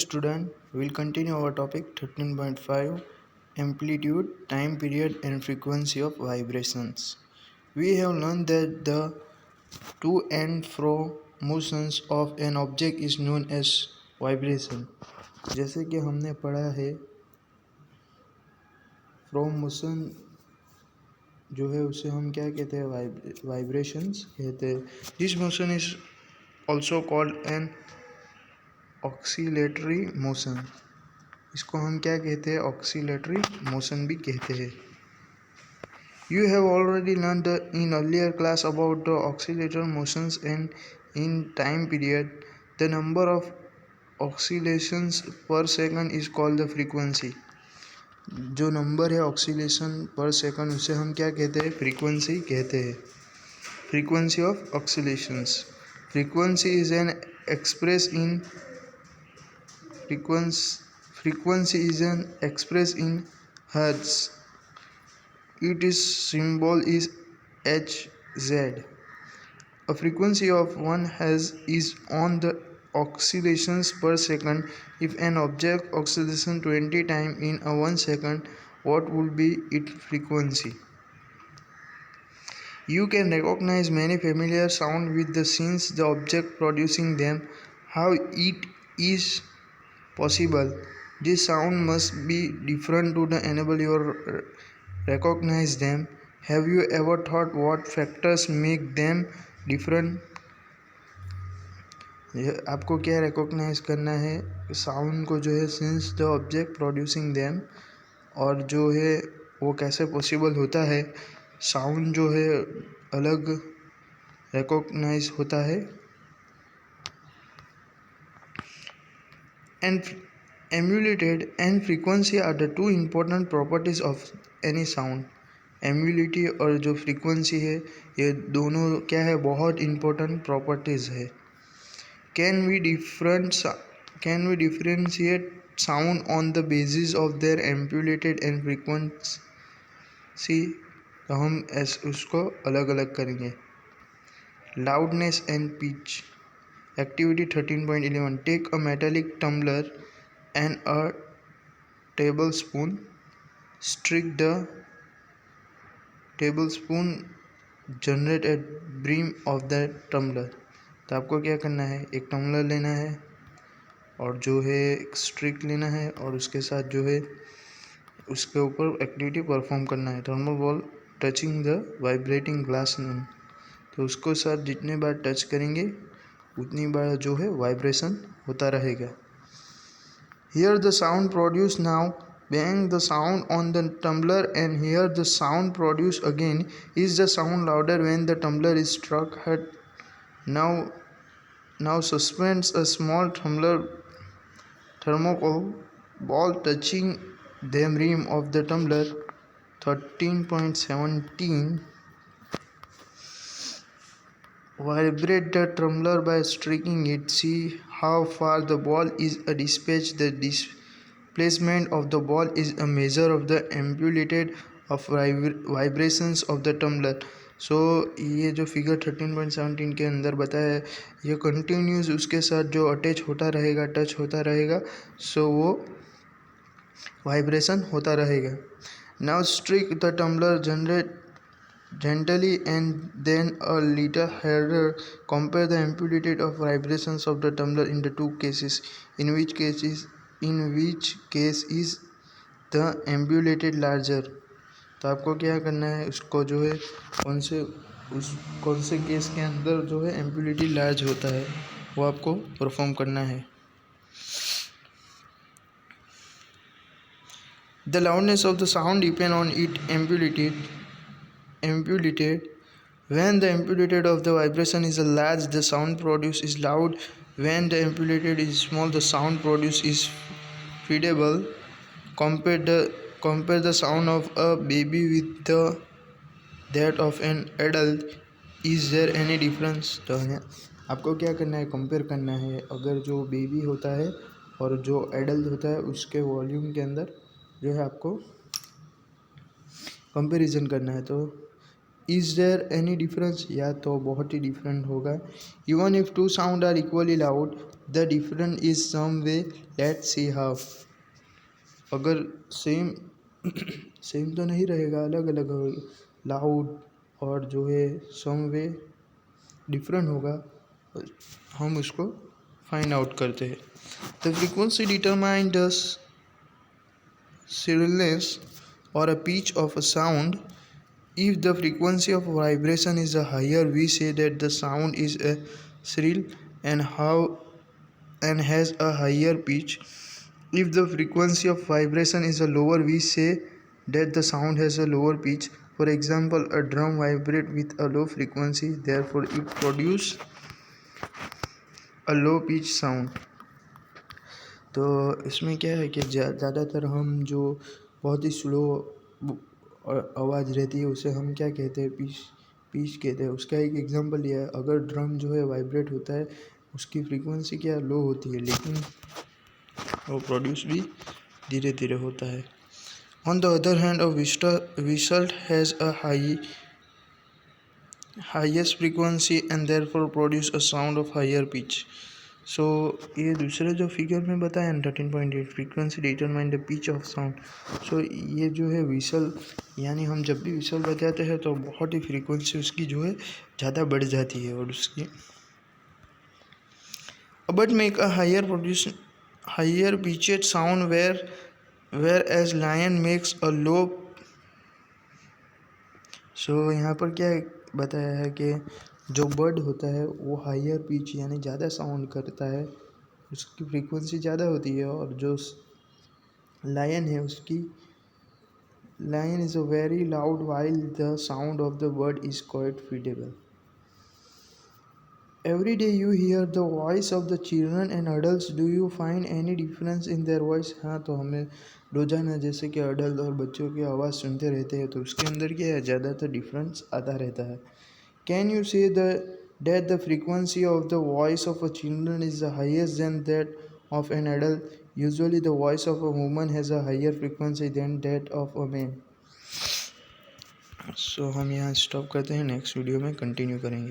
Student, we'll continue our topic 13.5 amplitude, time period and frequency of vibrations. We have learned that the to and fro motions of an object is known as vibration. जैसे कि हमने पढ़ा है from motion जो है उसे हम क्या कहते हैं वाइब्रेशंस कहते हैं. This motion is also called an oscillatory motion. इसको हम क्या कहते हैं ऑक्सीलेटरी मोशन भी कहते हैं. You have already learned in earlier class about the oscillator motions and in time period the number of oscillations per second is called the frequency. जो number है ऑक्सीलेशन पर सेकंड उसे हम क्या कहते हैं फ्रीक्वेंसी कहते हैं. Frequency of oscillations. Frequency is an express in frequency is an express in hertz. Its symbol is Hz. A frequency of 1 Hz is on the oscillations per second. If an object oscillates 20 times in a 1 second, what would be its frequency? You can recognize many familiar sounds with the since the object producing them. How it is possible? This sound must be different to enable you recognize them. Have you ever thought what factors make them different? आपको क्या recognise करना है sound को जो है since the object producing them, और जो है वो कैसे पॉसिबल होता है साउंड जो है अलग रिकॉग्नाइज होता है. And amplitude and frequency are the two important properties of any sound. एम्यूलिटी और जो फ्रीक्वेंसी है ये दोनों क्या है बहुत इम्पोर्टेंट प्रॉपर्टीज है. Can we differentiate sound on the basis of their amplitude and frequency. तो हम उसको अलग अलग करेंगे. Loudness and pitch. Activity 13.11. Take a metallic tumbler and a tablespoon. Strike the tablespoon. Generate a brim of the tumbler. तो आपको क्या करना है एक टम्बलर लेना है और जो है एक स्ट्रिक लेना है और उसके साथ जो है उसके ऊपर एक्टिविटी परफॉर्म करना है. Thermal ball touching the vibrating glass. तो उसको साथ जितने बार टच करेंगे उतनी बार जो है वाइब्रेशन होता रहेगा. Hear the sound produced now. Bang the sound on the tumbler and hear the sound produced again. Is the sound louder when the tumbler is struck hard? Now suspend a small thermocol ball touching the rim of the tumbler. 13.17. Vibrate the tumbler by striking it. See how far the ball is dispatched. The displacement of the ball is a measure of the amplitude of vibrations of the tumbler. सो ये जो figure 13.17 के अंदर बताया है ये continuous उसके साथ जो अटैच होता रहेगा टच होता रहेगा सो वो वाइब्रेशन होता रहेगा. Now strike the tumbler gently and then a little harder. Compare the amplitude of vibrations of the tumbler in the two cases. In which case is the amplitude larger? तो आपको क्या करना है उसको जो है कौन से केस के अंदर जो है एम्प्लीट्यूड लार्ज होता है वो आपको परफॉर्म करना है. The loudness of the sound depends on its amplitude. When the amplitude of the vibration is large, the sound produced is loud. When the amplitude is small, the sound produced is feeble. Compare the sound of a baby with that of an adult. Is there any difference? तो आपको क्या करना है compare करना है अगर जो baby होता है और जो एडल्ट होता है उसके वॉल्यूम के अंदर जो है आपको कंपैरिजन करना है. तो इज़ देयर एनी डिफरेंस, या तो बहुत ही डिफरेंट होगा। Even if two sound are equally loud the different is some way, let's see how. अगर सेम सेम तो नहीं रहेगा, अलग अलग होगा, लाउड और जो है सम वे डिफरेंट होगा, हम उसको फाइंड आउट करते हैं। The frequency determine the shrillness or a pitch of a sound. If the frequency of vibration is a higher, we say that the sound is a shrill and has a higher pitch. If the frequency of vibration is a lower, we say that the sound has a lower pitch. For example, a drum vibrates with a low frequency, therefore it produces a low pitch sound. तो इसमें क्या है कि ज़्यादातर हम जो बहुत ही slow आवाज़ रहती है उसे हम क्या कहते हैं, पीच कहते हैं। उसका एक एग्जांपल लिया है, अगर ड्रम जो है वाइब्रेट होता है उसकी फ्रीक्वेंसी क्या लो होती है, लेकिन वो प्रोड्यूस भी धीरे धीरे होता है। On the other hand, a whistle has a highest frequency and therefore produce a sound of higher pitch. So ये दूसरे जो फिगर में बताया ना 13.8, frequency determine the pitch of sound. So ये जो है विसल, यानी हम जब भी विसल बजाते हैं तो बहुत ही फ्रीक्वेंसी उसकी जो है ज़्यादा बढ़ जाती है, और उसकी but make a higher pitched sound whereas lion makes a low. So यहाँ पर क्या बताया है कि जो बर्ड होता है वो हायर पिच यानी ज़्यादा साउंड करता है, उसकी फ्रीक्वेंसी ज़्यादा होती है, और जो लायन है उसकी lion is a very loud while the sound of the bird is quite feeble. Every day you hear the voice of the children and adult, do you find any difference in their voice. हाँ, तो हमें रोज़ाना जैसे कि adult और बच्चों की आवाज़ सुनते रहते हैं तो उसके अंदर क्या है, ज़्यादातर डिफरेंस आता रहता है। कैन यू से that the frequency of the voice of a children is the highest than that of an adult? Usually the voice of a woman has a higher frequency than that of a man. So हम यहाँ stop करते हैं, next video में continue करेंगे।